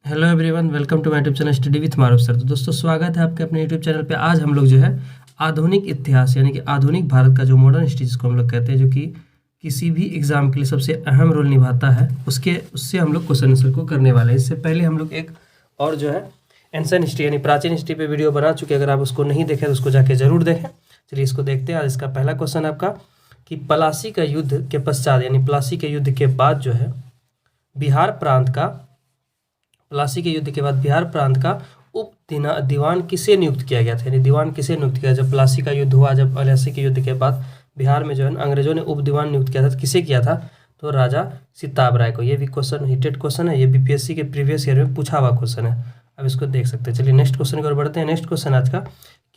Hello everyone, welcome to my YouTube channel study with Maroof sir. तो दोस्तों, स्वागत है आपके अपने यूट्यूब चैनल पे। आज हम लोग जो है आधुनिक इतिहास यानी कि आधुनिक भारत का जो मॉडर्न हिस्ट्री जिसको हम लोग कहते हैं, जो कि किसी भी एग्जाम के लिए सबसे अहम रोल निभाता है, उससे हम लोग क्वेश्चन आंसर को करने वाले हैं। इससे पहले हम लोग एक और जो है एंशिएंट हिस्ट्री यानी प्राचीन हिस्ट्री पे वीडियो बना चुके हैं। अगर आप उसको नहीं देखें तो उसको जाके जरूर देखें। चलिए इसको देखते हैं। आज इसका पहला क्वेश्चन आपका कि प्लासी का युद्ध के पश्चात यानी प्लासी के युद्ध के बाद जो है बिहार प्रांत का प्लासी के युद्ध के बाद बिहार प्रांत का उप दीवान किसे नियुक्त किया गया था, यानी दीवान किसे नियुक्त किया। जब प्लासी का युद्ध हुआ, जब प्लासी के युद्ध के बाद बिहार में जो है अंग्रेजों ने उप दीवान नियुक्त किया था, तो किसे किया था? तो राजा सिताब राय को। ये भी क्वेश्चन हिटेड क्वेश्चन है, ये बीपीएससी के प्रीवियस ईयर में पूछा हुआ क्वेश्चन है। अब इसको देख सकते हैं। चलिए नेक्स्ट क्वेश्चन की ओर बढ़ते हैं। नेक्स्ट क्वेश्चन आज का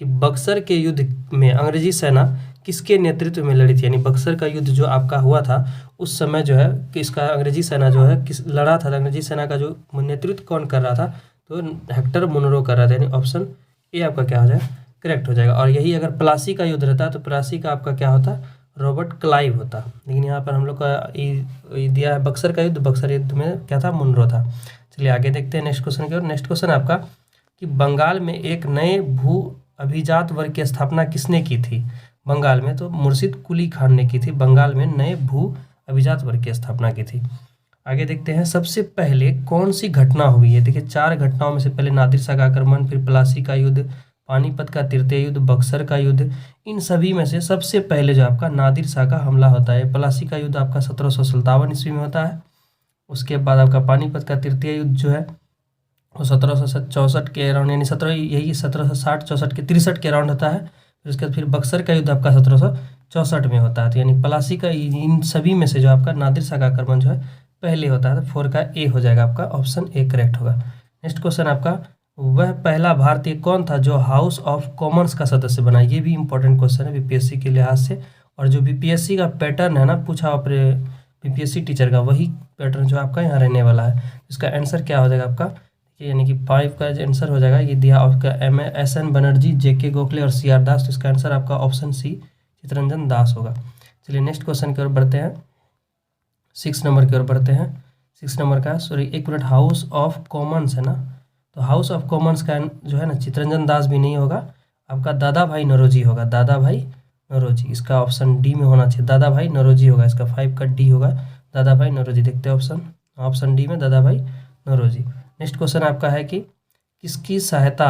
कि बक्सर के युद्ध में अंग्रेजी सेना किसके नेतृत्व में लड़ी थी, यानी बक्सर का युद्ध जो आपका हुआ था उस समय जो है किसका अंग्रेजी सेना जो है किस लड़ा था। अंग्रेजी सेना का जो नेतृत्व कौन कर रहा था? तो हेक्टर मुनरो कर रहा था, यानी ऑप्शन ए आपका क्या हो जाएगा? करेक्ट हो जाएगा। और यही अगर प्लासी का युद्ध रहता तो प्लासी का आपका क्या होता? रॉबर्ट क्लाइव होता। लेकिन यहाँ पर हम लोग का दिया है बक्सर का युद्ध, बक्सर युद्ध में क्या था? मुनरो था। चलिए आगे देखते हैं नेक्स्ट क्वेश्चन की ओर। नेक्स्ट क्वेश्चन आपका कि बंगाल में एक नए भू अभिजात वर्ग की स्थापना किसने की थी? बंगाल में तो मुर्शिद कुली खान ने की थी। बंगाल में नए भू अभिजात वर्ग की स्थापना की थी। आगे देखते हैं सबसे पहले कौन सी घटना हुई है। देखिए 4 घटनाओं में से पहले नादिर शाह का आक्रमण, फिर प्लासी का युद्ध, पानीपत का तृतीय युद्ध, बक्सर का युद्ध। इन सभी में से सबसे पहले जो आपका नादिर शाह का हमला होता है। प्लासी का युद्ध आपका 1757 ईस्वी में होता है। उसके बाद आपका पानीपत का तृतीय युद्ध जो है वो 1764 के अराउंड, यानी 1760-64 के 63 के अराउंड होता है। फिर उसके बाद फिर बक्सर का युद्ध आपका 1764 में होता है। तो यानी प्लासी का इन सभी में से जो आपका नादिर शाह का आक्रमण जो है पहले होता है। तो 4 का ए हो जाएगा, आपका ऑप्शन ए करेक्ट होगा। नेक्स्ट क्वेश्चन आपका वह पहला भारतीय कौन था जो हाउस ऑफ कॉमन्स का सदस्य बना? ये भी इंपॉर्टेंट क्वेश्चन है बीपीएससी के लिहाज से। और जो बीपीएससी का पैटर्न है ना पूछा अपने बीपीएससी टीचर का, वही पैटर्न जो आपका यहाँ रहने वाला है। इसका आंसर क्या हो जाएगा आपका? यानी कि 5 का आंसर हो जाएगा। ये दिया आपका एस.एन. बनर्जी, जे.के. गोखले और सी.आर. दास। तो इसका आंसर आपका ऑप्शन सी चितरंजन दास होगा। चलिए नेक्स्ट क्वेश्चन की ओर बढ़ते हैं। 6 नंबर की ओर बढ़ते हैं। 6 नंबर का एक मिनट, हाउस ऑफ कॉमन्स है ना, तो हाउस ऑफ कॉमन्स का जो है ना चितरंजन दास भी नहीं होगा, आपका दादा भाई नौरोजी होगा। दादा भाई नौरोजी, इसका ऑप्शन डी में होना चाहिए। दादा भाई नौरोजी होगा, इसका 5 का डी होगा, दादा भाई नौरोजी। देखते हैं ऑप्शन डी में दादा भाई नौरोजी। नेक्स्ट क्वेश्चन आपका है कि किसकी सहायता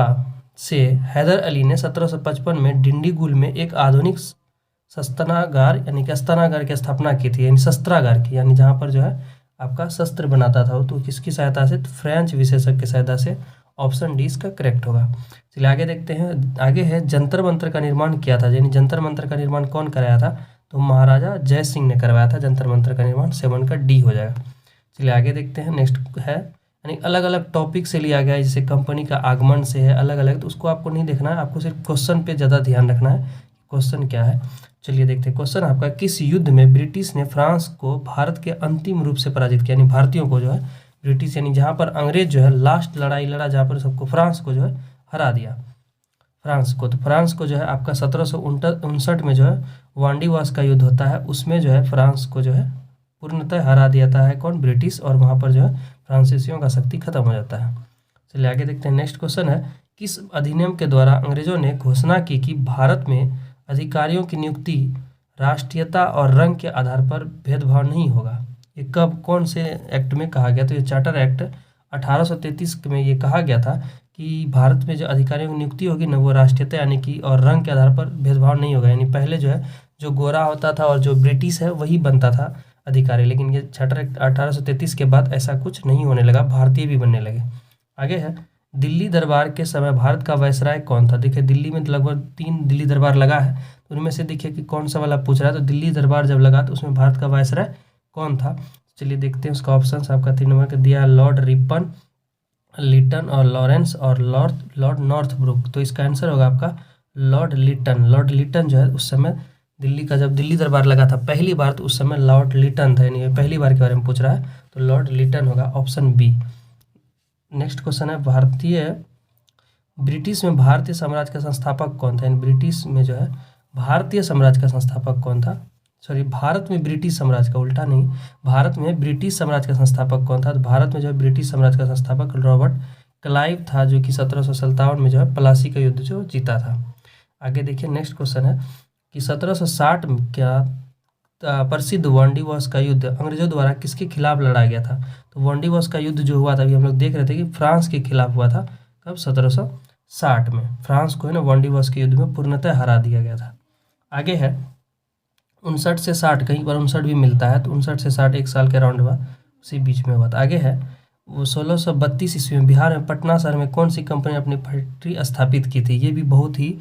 से हैदर अली ने 1755 में डिंडीगुल में एक आधुनिक शस्त्रागार यानी कि अस्त्रागार की स्थापना की थी, यानी शस्त्रागार की, यानी जहाँ पर जो है आपका शस्त्र बनाता था। तो किसकी सहायता से? तो फ्रेंच विशेषज्ञ की सहायता से। ऑप्शन डी इसका करेक्ट होगा। चलिए आगे देखते हैं। आगे है जंतर मंतर का निर्माण किया था, यानी जंतर मंतर का निर्माण कौन कराया था? तो महाराजा जय सिंह ने करवाया था जंतर मंतर का निर्माण। 7 का डी हो जाएगा। चलिए आगे देखते हैं। नेक्स्ट है यानी अलग अलग टॉपिक से लिया गया है, जैसे कंपनी का आगमन से है अलग अलग, तो उसको आपको नहीं देखना है, आपको सिर्फ क्वेश्चन पे ज़्यादा ध्यान रखना है क्वेश्चन क्या है। चलिए देखते हैं क्वेश्चन आपका किस युद्ध में ब्रिटिश ने फ्रांस को भारत के अंतिम रूप से पराजित किया, यानी भारतीयों को जो है ब्रिटिश, यानी जहाँ पर अंग्रेज जो है लास्ट लड़ाई लड़ा, जहाँ पर सबको फ्रांस को जो है हरा दिया फ्रांस को। तो फ्रांस को जो है आपका 1759 में जो है वांडीवास का युद्ध होता है, उसमें जो है फ्रांस को जो है पूर्णतः हरा दिया था है कौन? ब्रिटिश। और वहाँ पर जो है फ्रांसीसियों का शक्ति खत्म हो जाता है। चलिए आगे देखते हैं। नेक्स्ट क्वेश्चन है किस अधिनियम के द्वारा अंग्रेजों ने घोषणा की कि भारत में अधिकारियों की नियुक्ति राष्ट्रीयता और रंग के आधार पर भेदभाव नहीं होगा? ये कब कौन से एक्ट में कहा गया? तो ये चार्टर एक्ट 1833 में ये कहा गया था कि भारत में जो अधिकारियों की नियुक्ति होगी ना वो राष्ट्रीयता यानी कि और रंग के आधार पर भेदभाव नहीं होगा। यानी पहले जो है जो गोरा होता था और जो ब्रिटिश है वही बनता था अधिकारी, लेकिन ये चार्टर एक्ट 1833 के बाद ऐसा कुछ नहीं होने लगा, भारतीय भी बनने लगे। आगे है दिल्ली दरबार के समय भारत का वायसराय कौन था? देखिए दिल्ली में लगभग 3 दिल्ली दरबार लगा है, तो उनमें से देखिए कि कौन सा वाला पूछ रहा है। तो दिल्ली दरबार जब लगा तो उसमें भारत का वायसराय कौन था? चलिए देखते हैं उसका ऑप्शन आपका 3 नंबर का दिया है लॉर्ड रिपन, लिटन और लॉरेंस और लॉर्ड नॉर्थब्रुक। तो इसका आंसर होगा आपका लॉर्ड लिटन। लॉर्ड लिटन जो है उस समय दिल्ली का जब दिल्ली दरबार लगा था पहली बार, तो उस समय लॉर्ड लिटन था, यानी पहली बार के बारे में पूछ रहा है, तो लॉर्ड लिटन होगा, ऑप्शन बी। नेक्स्ट क्वेश्चन है ब्रिटिश में भारतीय साम्राज्य का संस्थापक कौन था? यानी ब्रिटिश में जो है भारतीय साम्राज्य का संस्थापक कौन था? सॉरी, भारत में ब्रिटिश साम्राज्य का, उल्टा नहीं, भारत में ब्रिटिश साम्राज्य का संस्थापक कौन था? तो भारत में जो है ब्रिटिश साम्राज्य का संस्थापक रॉबर्ट क्लाइव था, जो कि 1757 में जो है प्लासी का युद्ध जो जीता था। आगे देखिए, नेक्स्ट क्वेश्चन है कि 1760 में क्या प्रसिद्ध वांडीवॉश का युद्ध अंग्रेजों द्वारा किसके खिलाफ लड़ा गया था? तो वांडीवॉश का युद्ध जो हुआ था, अभी हम लोग देख रहे थे कि फ्रांस के खिलाफ हुआ था। कब? 1760 में फ्रांस को है ना वांडीवॉश के युद्ध में पूर्णतः हरा दिया गया था। आगे है 59 से 60, कहीं पर 59 भी मिलता है, तो 59 से 60 एक साल के अराउंड हुआ, उसी बीच में हुआ था। आगे है वो 1632 ईस्वी में बिहार में पटना शहर में कौन सी कंपनी ने अपनी फैक्ट्री स्थापित की थी? ये भी बहुत ही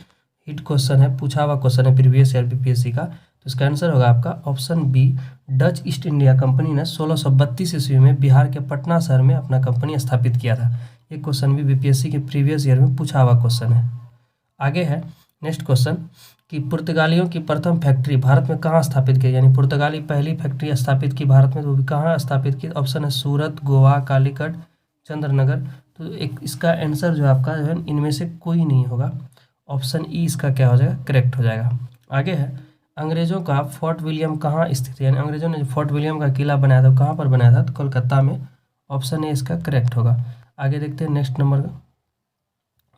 हिट क्वेश्चन है, पूछा हुआ क्वेश्चन है प्रीवियस ईयर बीपीएससी का। तो इसका आंसर होगा आपका option B, Dutch East India Company ने 1632 ईस्वी में बिहार के पटना शहर में अपना कंपनी स्थापित किया था। ये क्वेश्चन भी बीपीएससी के प्रीवियस ईयर में पूछा हुआ क्वेश्चन है। आगे है नेक्स्ट क्वेश्चन कि पुर्तगालियों की प्रथम फैक्ट्री भारत में कहाँ स्थापित की? यानी पुर्तगाली पहली फैक्ट्री स्थापित की भारत में, तो वो भी कहाँ स्थापित की? ऑप्शन है सूरत, गोवा, कालीकट, चंद्रनगर। तो एक इसका आंसर जो आपका जो है इनमें से कोई नहीं होगा, ऑप्शन ई इसका क्या हो जाएगा? करेक्ट हो जाएगा। आगे है अंग्रेजों का फोर्ट विलियम कहाँ स्थित है? यानी अंग्रेजों ने जो फोर्ट विलियम का किला बनाया था, कहाँ पर बनाया था? तो कोलकाता में, ऑप्शन ए इसका करेक्ट होगा। आगे देखते हैं नेक्स्ट नंबर का,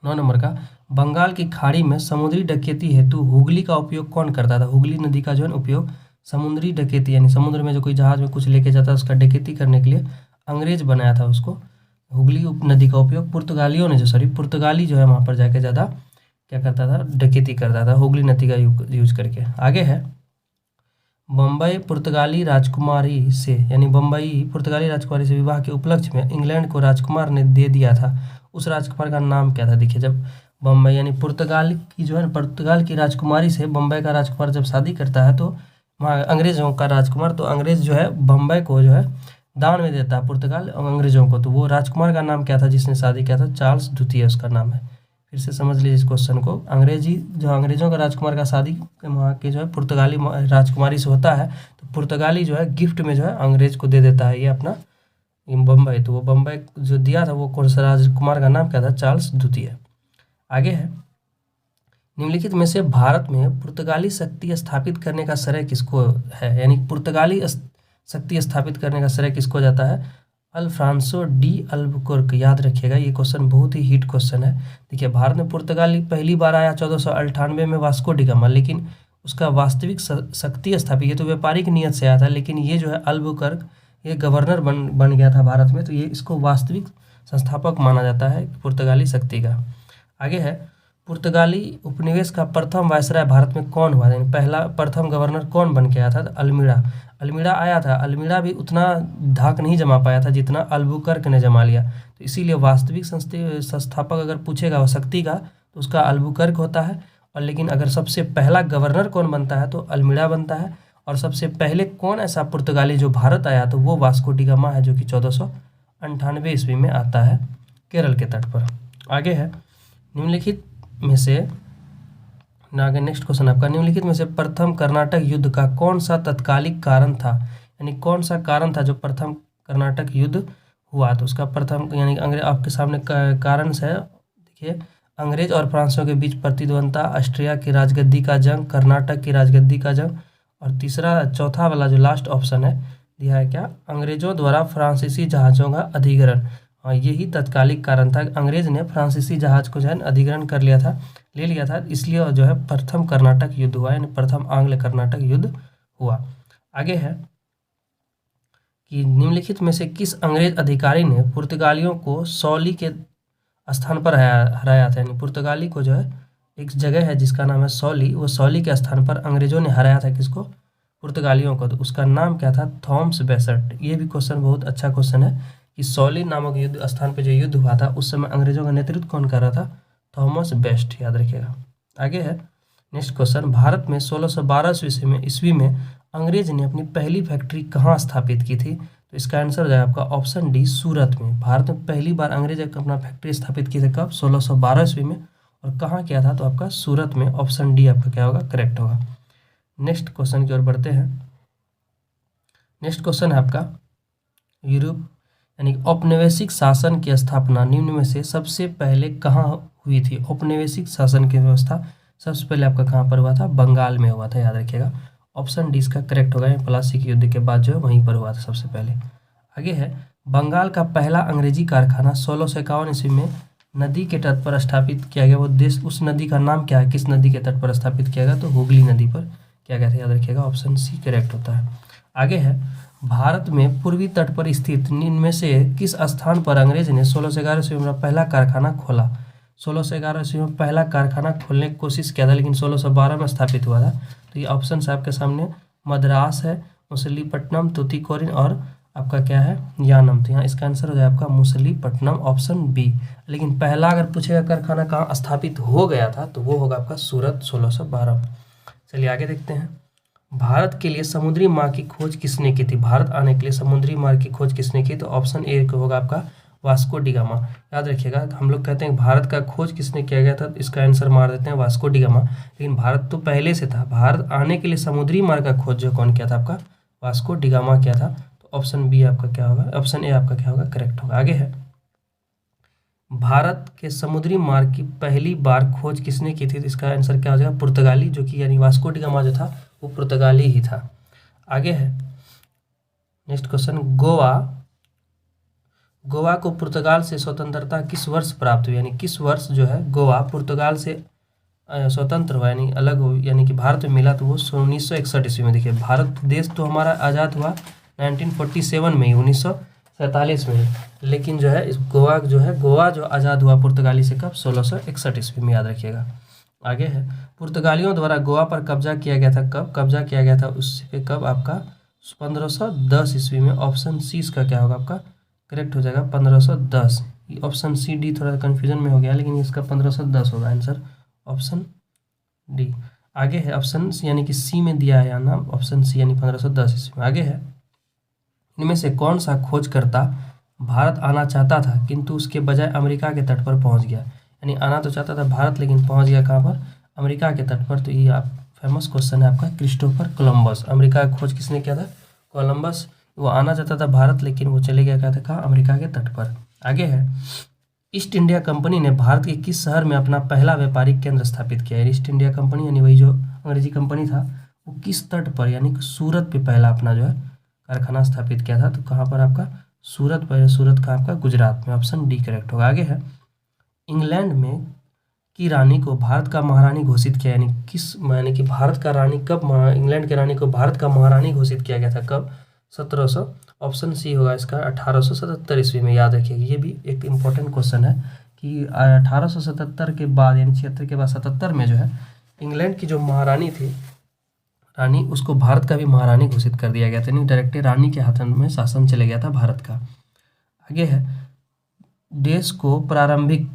9 नंबर का, बंगाल की खाड़ी में समुद्री डकैती हेतु हुगली का उपयोग कौन करता था? हुगली नदी का जो है उपयोग समुद्री डकैती, यानी समुद्र में जो कोई जहाज में कुछ लेके जाता है उसका डकैती करने के लिए अंग्रेज बनाया था उसको। हुगली नदी का उपयोग पुर्तगालियों ने पुर्तगाली जो है वहाँ पर जाके ज़्यादा क्या करता था? डकैती करता था हुगली नदी का यूज करके। आगे है बम्बई पुर्तगाली राजकुमारी से, यानी बम्बई पुर्तगाली राजकुमारी से विवाह के उपलक्ष्य में इंग्लैंड को राजकुमार ने दे दिया था, उस राजकुमार का नाम क्या था? देखिए, जब बम्बई यानी पुर्तगाल की जो है पुर्तगाल की राजकुमारी से बम्बई का राजकुमार जब शादी करता है, तो वहाँ अंग्रेजों का राजकुमार, तो अंग्रेज जो है बम्बई को जो है दान में देता है पुर्तगाल अंग्रेजों को। तो वो राजकुमार का नाम क्या था जिसने शादी किया था? चार्ल्स द्वितीय उसका नाम है। फिर से समझ लीजिए इस क्वेश्चन को, अंग्रेजों का राजकुमार का शादी वहाँ के जो है पुर्तगाली राजकुमारी से होता है, तो पुर्तगाली जो है गिफ्ट में जो है अंग्रेज को दे देता है ये अपना बम्बई। तो वो बम्बई जो दिया था वो कौन सा राजकुमार का नाम क्या था? चार्ल्स द्वितीय। आगे है निम्नलिखित में से भारत में पुर्तगाली शक्ति स्थापित करने का श्रेय किसको है? यानी पुर्तगाली शक्ति स्थापित करने का श्रेय किसको जाता है? अल्फ्रांसो डी अल्बुकर्क। याद रखिएगा, ये क्वेश्चन बहुत ही हिट क्वेश्चन है। देखिए, भारत में पुर्तगाली पहली बार आया 1498 में वास्को डी गामा, लेकिन उसका वास्तविक शक्ति स्थापित, ये तो व्यापारिक नियत से आया था, लेकिन ये जो है अल्बुकर्क ये गवर्नर बन गया था भारत में, तो ये इसको वास्तविक संस्थापक माना जाता है पुर्तगाली शक्ति का। आगे है पुर्तगाली उपनिवेश का प्रथम वायसराय भारत में कौन हुआ? यानी पहला प्रथम गवर्नर कौन बन के आया था? अल्मीड़ा आया था। अल्मीड़ा भी उतना धाक नहीं जमा पाया था जितना अल्बुकर्क ने जमा लिया, तो इसीलिए वास्तविक संस्थापक अगर पूछेगा शक्ति का तो उसका अल्बुकर्क होता है। और लेकिन अगर सबसे पहला गवर्नर कौन बनता है तो अल्मीड़ा बनता है। और सबसे पहले कौन ऐसा पुर्तगाली जो भारत आया तो वो वास्को डी गामा है, जो कि 1498 ईस्वी में आता है केरल के तट पर। आगे है निम्नलिखित में से, आगे नेक्स्ट क्वेश्चन आपका, निम्नलिखित में से प्रथम कर्नाटक युद्ध का कौन सा तत्कालिक कारण था? यानी कौन सा कारण था जो प्रथम कर्नाटक युद्ध हुआ? तो उसका प्रथम यानी अंग्रेज आपके सामने कारण से देखिए, अंग्रेज और फ्रांसियों के बीच प्रतिद्वंदता, ऑस्ट्रिया की राजगद्दी का जंग, कर्नाटक की राजगद्दी का जंग, और तीसरा चौथा वाला जो लास्ट ऑप्शन है दिया है क्या? अंग्रेजों द्वारा फ्रांसीसी जहाज़ों का अधिग्रहण। हाँ, यही तत्कालिक कारण था। अंग्रेज ने फ्रांसीसी जहाज को जो है अधिग्रहण ले लिया था, इसलिए जो है प्रथम कर्नाटक युद्ध हुआ, यानी प्रथम आंग्ल कर्नाटक युद्ध हुआ। आगे है कि निम्नलिखित में से किस अंग्रेज अधिकारी ने पुर्तगालियों को सौली के स्थान पर हराया था? यानी पुर्तगाली को जो है एक जगह है जिसका नाम है सौली, वो सौली के स्थान पर अंग्रेजों ने हराया था किसको? पुर्तगालियों को। तो उसका नाम क्या था? Thomas Besant. ये भी क्वेश्चन बहुत अच्छा क्वेश्चन है कि सौली नामक युद्ध स्थान पर जो युद्ध हुआ था उस समय अंग्रेजों का नेतृत्व कौन कर रहा था? थॉमस बेस्ट, याद रखिएगा। आगे है नेक्स्ट क्वेश्चन, भारत में 1612 ईस्वी में अंग्रेज ने अपनी पहली फैक्ट्री कहाँ स्थापित की थी? तो इसका आंसर हो जाएगा आपका ऑप्शन डी, सूरत में। भारत में पहली बार अंग्रेज अपना फैक्ट्री स्थापित की थी कब? 1612 ईस्वी में। और कहाँ किया था? तो आपका सूरत में। ऑप्शन डी आपका क्या होगा? करेक्ट होगा। नेक्स्ट क्वेश्चन की ओर बढ़ते हैं। नेक्स्ट क्वेश्चन है आपका, यूरोप यानी औपनिवेशिक शासन की स्थापना निम्न में से सबसे पहले कहाँ हुई थी? औपनिवेशिक शासन की व्यवस्था सबसे पहले आपका कहाँ पर हुआ था? बंगाल में हुआ था, याद रखिएगा। ऑप्शन डी इसका करेक्ट होगा। प्लासी के युद्ध के बाद जो है वहीं पर हुआ था सबसे पहले। आगे है, बंगाल का पहला अंग्रेजी कारखाना 1651 ईस्वी में नदी के तट पर स्थापित किया गया। वो देश, उस नदी का नाम क्या है, किस नदी के तट पर स्थापित किया गया? तो हुगली नदी पर किया गया था, याद रखिएगा। ऑप्शन सी करेक्ट होता है। आगे है, भारत में पूर्वी तट पर स्थित निम्न में से किस स्थान पर अंग्रेज ने 1611 ईस्वी में पहला कारखाना खोला? 1611 ईस्वी में पहला कारखाना खोलने की कोशिश किया था, लेकिन 1612 में स्थापित हुआ था। तो ये ऑप्शन आपके सामने मद्रास है, मछलीपट्टनम, तूतीकोरिन और आपका क्या है, यानम। तो यहाँ इसका आंसर हो जाए आपका मछलीपट्टनम, ऑप्शन बी। लेकिन पहला अगर पूछेगा कारखाना कहाँ स्थापित हो गया था तो वो होगा आपका सूरत 1612। चलिए आगे देखते हैं। भारत के लिए समुद्री मार्ग की खोज किसने की थी? भारत आने के लिए समुद्री मार्ग की खोज किसने की? तो ऑप्शन ए होगा आपका वास्को डी गामा। याद रखिएगा, हम लोग कहते हैं भारत का खोज किसने किया गया था, तो इसका आंसर मार देते हैं वास्को डी गामा। लेकिन भारत तो पहले से था, भारत आने के लिए समुद्री मार्ग का खोज जो कौन किया था? आपका वास्को डी गामा किया था। तो ऑप्शन बी आपका क्या होगा, ऑप्शन ए आपका क्या होगा, करेक्ट होगा। आगे है, भारत के समुद्री मार्ग की पहली बार खोज किसने की थी? तो इसका आंसर क्या हो जाएगा, पुर्तगाली, जो कि यानी वास्को डी गामा जो था वो पुर्तगाली ही था। आगे है नेक्स्ट क्वेश्चन, गोवा को पुर्तगाल से स्वतंत्रता किस वर्ष प्राप्त हुई? यानी किस वर्ष जो है गोवा पुर्तगाल से स्वतंत्र हुआ, यानी अलग हो, यानी कि भारत में मिला, तो वो 1961 ईस्वी में। देखिए, भारत देश तो हमारा आज़ाद हुआ 1947 में ही, 1947 में ही, लेकिन जो है इस गोवा जो आज़ाद हुआ पुर्तगाली से कब? 1661 ईस्वी में, याद रखिएगा। आगे है, पुर्तगालियों द्वारा गोवा पर कब्जा किया गया था, कब कब्जा किया गया था उस पे? कब? आपका 1510 ईस्वी में। ऑप्शन सी इसका क्या होगा, आपका करेक्ट हो जाएगा 1510। ऑप्शन सी डी थोड़ा कन्फ्यूजन में हो गया, लेकिन इसका 1510 होगा आंसर, ऑप्शन डी। आगे है, ऑप्शन यानी कि सी में दिया है नाम, ऑप्शन सी यानी 1510 ईस्वी में। आगे है, इनमें से कौन सा खोजकर्ता भारत आना चाहता था किंतु उसके बजाय अमेरिका के तट पर पहुंच गया? यानी आना तो चाहता था भारत, लेकिन पहुंच गया कहाँ पर? अमेरिका के तट पर। तो ये आप फेमस क्वेश्चन है आपका, क्रिस्टोफर कोलंबस। अमेरिका की खोज किसने किया था? कोलंबस। वो आना चाहता था भारत, लेकिन वो चले गया था कहाँ? अमेरिका के तट पर। आगे है, ईस्ट इंडिया कंपनी ने भारत के किस शहर में अपना पहला व्यापारिक केंद्र स्थापित किया? ईस्ट इंडिया कंपनी यानी वही जो अंग्रेजी कंपनी था, वो किस तट पर यानी सूरत पे पहला अपना जो है कारखाना स्थापित किया था? तो कहाँ पर? आपका सूरत पर। सूरत का आपका गुजरात में, ऑप्शन डी करेक्ट होगा। आगे है, इंग्लैंड में की रानी को भारत का महारानी घोषित किया, यानी किस, यानी कि भारत का रानी कब, इंग्लैंड की रानी को भारत का महारानी घोषित किया गया था कब? 1700, ऑप्शन सी होगा इसका 1877 ईस्वी में। याद रखिएगा, ये भी एक इम्पोर्टेंट क्वेश्चन है कि 1877 के बाद यानी 76 के बाद 77 में जो है इंग्लैंड की जो महारानी थी, रानी, उसको भारत का भी महारानी घोषित कर दिया गया था, यानी डायरेक्ट रानी के हाथों में शासन चले गया था भारत का। आगे है, देश को प्रारंभिक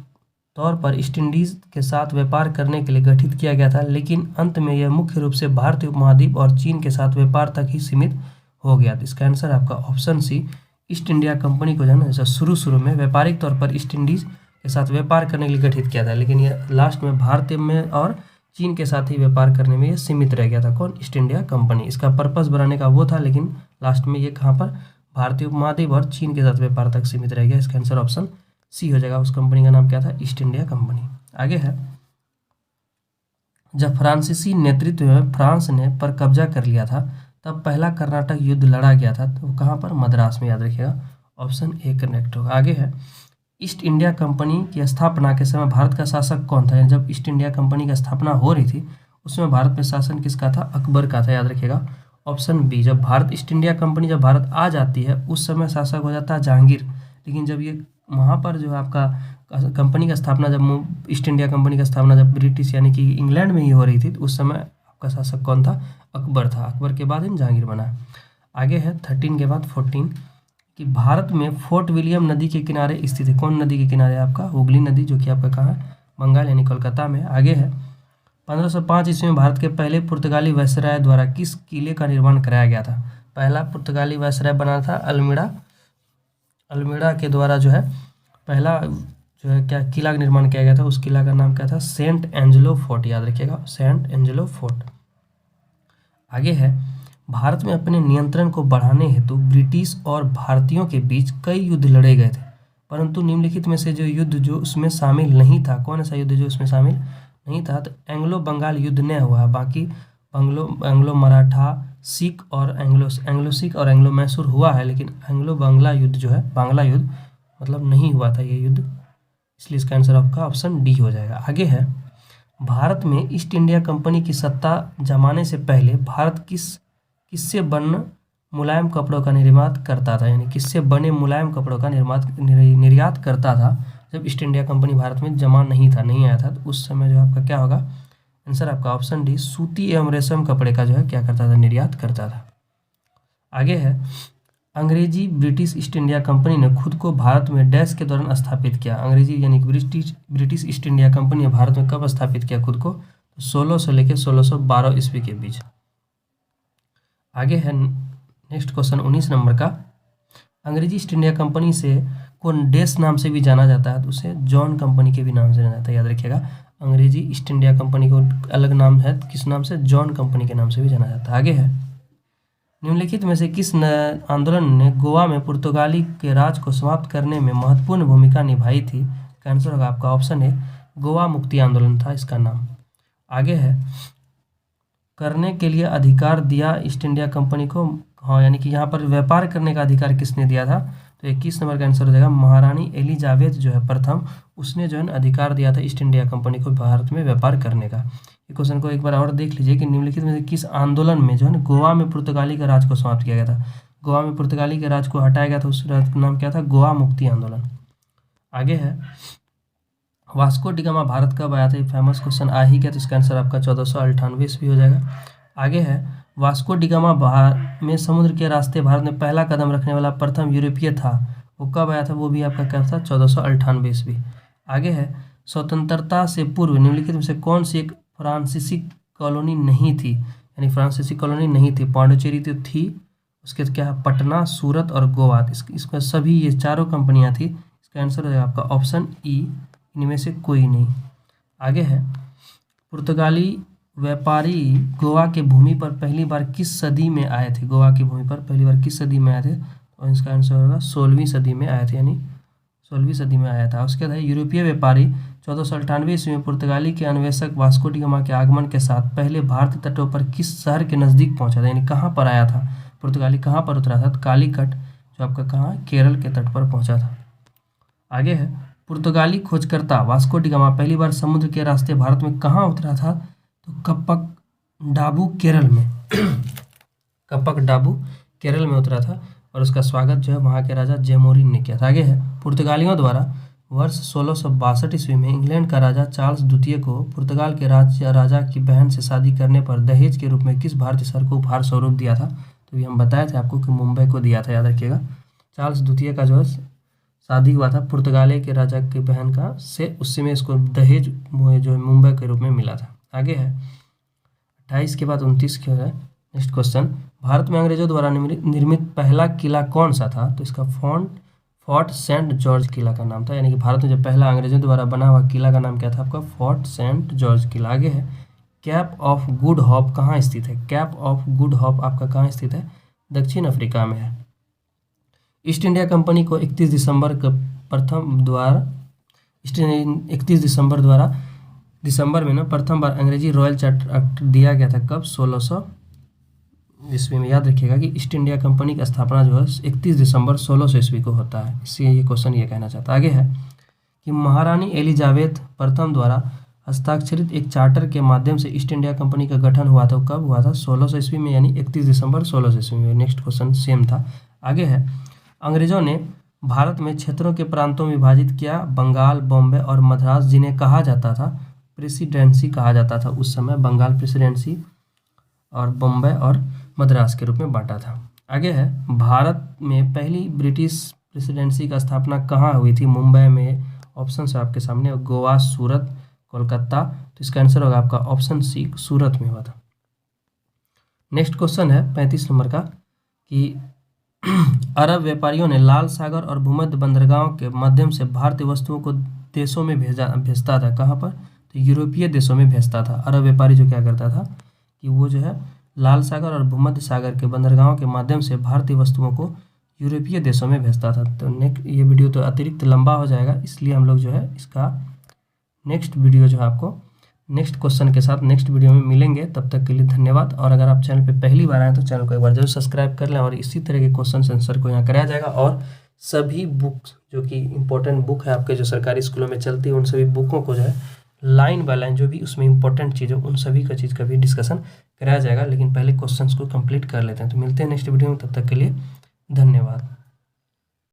तौर पर ईस्ट इंडीज के साथ व्यापार करने के लिए गठित किया गया था, लेकिन अंत में यह मुख्य रूप से भारतीय उपमहाद्वीप और चीन के साथ व्यापार तक ही सीमित हो गया। तो इसका आंसर आपका option C, East India Company को जो है ना, जैसा शुरू में व्यापारिक तौर पर ईस्ट इंडीज के साथ व्यापार करने के लिए गठित किया था, लेकिन यह लास्ट में भारतीय में और चीन के साथ ही व्यापार करने में ये सीमित रह गया था। कौन? East India company. इसका पर्पस बनाने का वो था, लेकिन लास्ट में ये कहाँ पर? भारतीय उपमहाद्वीप और चीन के साथ व्यापार तक सीमित रह गया। इसका आंसर ऑप्शन सी हो जाएगा। उस कंपनी का नाम क्या था? East India company. आगे है, जब फ्रांसीसी नेतृत्व में फ्रांस ने पर कब्जा कर लिया था तब पहला कर्नाटक युद्ध लड़ा गया था, तो कहाँ पर? मद्रास में। याद रखिएगा, ऑप्शन ए करेक्ट होगा। आगे है, ईस्ट इंडिया कंपनी की स्थापना के समय भारत का शासक कौन था? जब ईस्ट इंडिया कंपनी की स्थापना हो रही थी उसमें भारत में शासन किसका था? अकबर का था। याद रखिएगा, ऑप्शन बी। जब भारत ईस्ट इंडिया कंपनी जब भारत आ जाती है उस समय शासक हो जाता है जहांगीर, लेकिन जब ये वहाँ पर जो है आपका कंपनी का स्थापना, जब ईस्ट इंडिया कंपनी का स्थापना जब ब्रिटिश यानी कि इंग्लैंड में ही हो रही थी, तो उस समय आपका शासक कौन था? अकबर था। अकबर के बाद जहांगीर बना। आगे है 13 के बाद 14 कि भारत में फोर्ट विलियम नदी के किनारे स्थित है। कौन नदी के किनारे? आपका हुगली नदी, जो कि आपका कहाँ है? बंगाल यानी कोलकाता में। आगे है, 1505 ईस्वी में भारत के पहले पुर्तगाली वायसराय द्वारा किस किले का निर्माण कराया गया था? पहला पुर्तगाली वायसराय बना था अल्मीड़ा के द्वारा जो है पहला जो है क्या किला का निर्माण किया गया था। उस किला का नाम क्या था? Saint Angelo fort. याद रखिएगा, सेंट एंजेलो फोर्ट। आगे है, भारत में अपने नियंत्रण को बढ़ाने हेतु ब्रिटिश और भारतीयों के बीच कई युद्ध लड़े गए थे, परंतु निम्नलिखित में से जो युद्ध जो उसमें शामिल नहीं था, कौन सा युद्ध जो उसमें शामिल नहीं था? तो एंग्लो बंगाल युद्ध न हुआ। बाकी एंग्लो मराठा सिख और एंग्लो सिख और एंग्लो मैसूर हुआ है, लेकिन एंग्लो बांग्ला युद्ध जो है, बांग्ला युद्ध मतलब नहीं हुआ था ये युद्ध, इसलिए इसका आंसर आपका ऑप्शन डी हो जाएगा। आगे है, भारत में ईस्ट इंडिया कंपनी की सत्ता जमाने से पहले भारत किससे बन मुलायम कपड़ों का निर्यात करता था, यानी किससे बने मुलायम कपड़ों का निर्यात करता था जब ईस्ट इंडिया कंपनी भारत में जमा नहीं आया था, तो उस समय जो आपका क्या होगा, आंसर आपका ऑप्शन डी सूती एवं रेशम कपड़े का जो है क्या करता था, निर्यात करता था। आगे है, अंग्रेजी ब्रिटिश ईस्ट इंडिया कंपनी ने खुद को भारत में डैश के दौरान स्थापित किया। अंग्रेजी यानी कि ब्रिटिश ईस्ट इंडिया कंपनी ने भारत में कब स्थापित किया खुद को, तो 1600 से लेकर 1612 ईस्वी के बीच। आगे है नेक्स्ट क्वेश्चन 19 नंबर का, अंग्रेजी ईस्ट इंडिया कंपनी से को डैश नाम से भी जाना जाता है, तो उसे जॉन कंपनी के भी नाम से जाना जाता है, याद रखिएगा। अंग्रेजी ईस्ट इंडिया कंपनी को अलग नाम है, किस नाम से, जॉन कंपनी के नाम से भी जाना जाता है। आगे है, निम्नलिखित में से किस आंदोलन ने गोवा में पुर्तगाली के राज को समाप्त करने में महत्वपूर्ण भूमिका निभाई थी, इसका आंसर होगा आपका ऑप्शन है गोवा मुक्ति आंदोलन था इसका नाम। आगे है, करने के लिए अधिकार दिया ईस्ट इंडिया कंपनी को, हाँ यानी कि यहाँ पर व्यापार करने का अधिकार किसने दिया था, तो 21 नंबर का आंसर हो जाएगा महारानी एलिजाबेथ जो है प्रथम, उसने जो है अधिकार दिया था ईस्ट इंडिया कंपनी को भारत में व्यापार करने का। ये क्वेश्चन को एक बार और देख लीजिए कि निम्नलिखित में से किस आंदोलन में जो है गोवा में पुर्तगाली का राज को समाप्त किया गया था। गोवा में पुर्तगाली के राज को हटाया गया था, उस राज का नाम क्या था, गोवा मुक्ति आंदोलन। आगे है, वास्को डी गामा भारत कब आया था, ये फेमस क्वेश्चन आ ही गया, तो इसका आंसर आपका 1498 ईस्वी हो जाएगा। आगे है, वास्को डी गामा में समुद्र के रास्ते भारत में पहला कदम रखने वाला प्रथम यूरोपीय था, वो कब आया था, वो भी आपका क्या था, 1498 ईस्वी। आगे है, स्वतंत्रता से पूर्व निम्नलिखित में से कौन सी एक फ्रांसीसी कॉलोनी नहीं थी, यानी फ्रांसीसी कॉलोनी नहीं थी, पांडिचेरी तो थी, उसके क्या है, पटना, सूरत और गोवा, इसका सभी ये चारों कंपनियां थी, इसका आंसर है आपका ऑप्शन ई, इनमें से कोई नहीं। आगे है, पुर्तगाली व्यापारी गोवा के भूमि पर पहली बार किस सदी में आए थे, गोवा की भूमि पर पहली बार किस सदी में आए थे, और इसका आंसर होगा 16वीं सदी में आए थे, यानी 16वीं सदी में आया था। उसके बाद यूरोपीय व्यापारी 1498 ईस्वी में पुर्तगाली के अन्वेषक वास्को डी गामा के आगमन के साथ पहले भारतीय तटों पर किस शहर के नज़दीक पहुंचा था, यानी कहाँ पर आया था, पुर्तगाली कहाँ पर उतरा था, कालीकट जो आपका कहाँ, केरल के तट पर पहुंचा था। आगे है, पुर्तगाली खोजकर्ता वास्को डी गामा पहली बार समुद्र के रास्ते भारत में कहाँ उतरा था, तो कप्पक डाबू केरल में कप्पक डाबू केरल में उतरा था, और उसका स्वागत जो है वहाँ के राजा जेमोरिन ने किया था। आगे है, पुर्तगालियों द्वारा वर्ष 1662 ईस्वी में इंग्लैंड का राजा चार्ल्स द्वितीय को पुर्तगाल के राजा की बहन से शादी करने पर दहेज के रूप में किस भारतीय शहर को उपहार स्वरूप दिया था, तो ये हम बताए थे आपको कि मुंबई को दिया था, याद रखिएगा। चार्ल्स द्वितीय का जो है शादी हुआ था पुर्तगाली के राजा की बहन का से, उस समय इसको दहेज जो है मुंबई के रूप में मिला था। आगे है, 28 के बाद 29 क्या है नेक्स्ट क्वेश्चन, भारत में अंग्रेजों द्वारा निर्मित पहला किला कौन सा था, तो इसका फोर्ट सेंट जॉर्ज किला का नाम था, यानी कि भारत में जो पहला अंग्रेजों द्वारा बना हुआ किला का नाम क्या था आपका, फोर्ट सेंट जॉर्ज किला। आगे है, कैप ऑफ गुड होप कहाँ स्थित है, कैप ऑफ गुड होप आपका कहाँ स्थित है, दक्षिण अफ्रीका में है। ईस्ट इंडिया कंपनी को 31 दिसंबर दिसंबर में ना प्रथम बार अंग्रेजी रॉयल चार्टर एक्ट दिया गया था, कब, 1600 ईस्वी में। याद रखिएगा कि ईस्ट इंडिया कंपनी की स्थापना जो है 31 दिसंबर 1600 ईस्वी को होता है, इससे ये क्वेश्चन ये कहना चाहता है। आगे है कि महारानी एलिजाबेथ प्रथम द्वारा हस्ताक्षरित एक चार्टर के माध्यम से ईस्ट इंडिया कंपनी का गठन हुआ था, कब हुआ था, 1600 ईस्वी में, यानी 31 दिसंबर 1600 ईस्वी में। नेक्स्ट क्वेश्चन सेम था। आगे है, अंग्रेजों ने भारत में क्षेत्रों के प्रांतों में विभाजित किया, बंगाल, बॉम्बे और मद्रास, जिन्हें कहा जाता था प्रेसिडेंसी कहा जाता था उस समय, बंगाल प्रेसिडेंसी और बॉम्बे और मद्रास के रूप में बांटा था। आगे है, भारत में पहली ब्रिटिश प्रेसिडेंसी का स्थापना कहाँ हुई थी, मुंबई में, ऑप्शन है आपके सामने, गोवा, सूरत, कोलकाता, तो इसका आंसर होगा आपका ऑप्शन सी, सूरत में हुआ था। नेक्स्ट क्वेश्चन है 35 नंबर का कि अरब व्यापारियों ने लाल सागर और भूमध्य बंदरगाहों के माध्यम से भारतीय वस्तुओं को देशों में भेजता था, कहाँ पर, तो यूरोपीय देशों में भेजता था। अरब व्यापारी जो क्या करता था कि वो जो है लाल सागर और भूमध्य सागर के बंदरगाहों के माध्यम से भारतीय वस्तुओं को यूरोपीय देशों में भेजता था। तो ये वीडियो तो अतिरिक्त लंबा हो जाएगा, इसलिए हम लोग जो है इसका नेक्स्ट वीडियो जो है आपको नेक्स्ट क्वेश्चन के साथ नेक्स्ट वीडियो में मिलेंगे। तब तक के लिए धन्यवाद। और अगर आप चैनल पे पहली बार आए तो चैनल को एक बार जरूर सब्सक्राइब कर लें, और इसी तरह के क्वेश्चन आंसर को यहाँ कराया जाएगा। और सभी बुक्स जो कि इंपॉर्टेंट बुक है आपके जो सरकारी स्कूलों में चलती है, उन सभी बुकों को जो है लाइन बाय लाइन जो भी उसमें इंपॉर्टेंट चीज़ है उन सभी का चीज़ का भी डिस्कशन कराया जाएगा। लेकिन पहले क्वेश्चंस को कंप्लीट कर लेते हैं। तो मिलते हैं नेक्स्ट वीडियो में, तब तक के लिए धन्यवाद।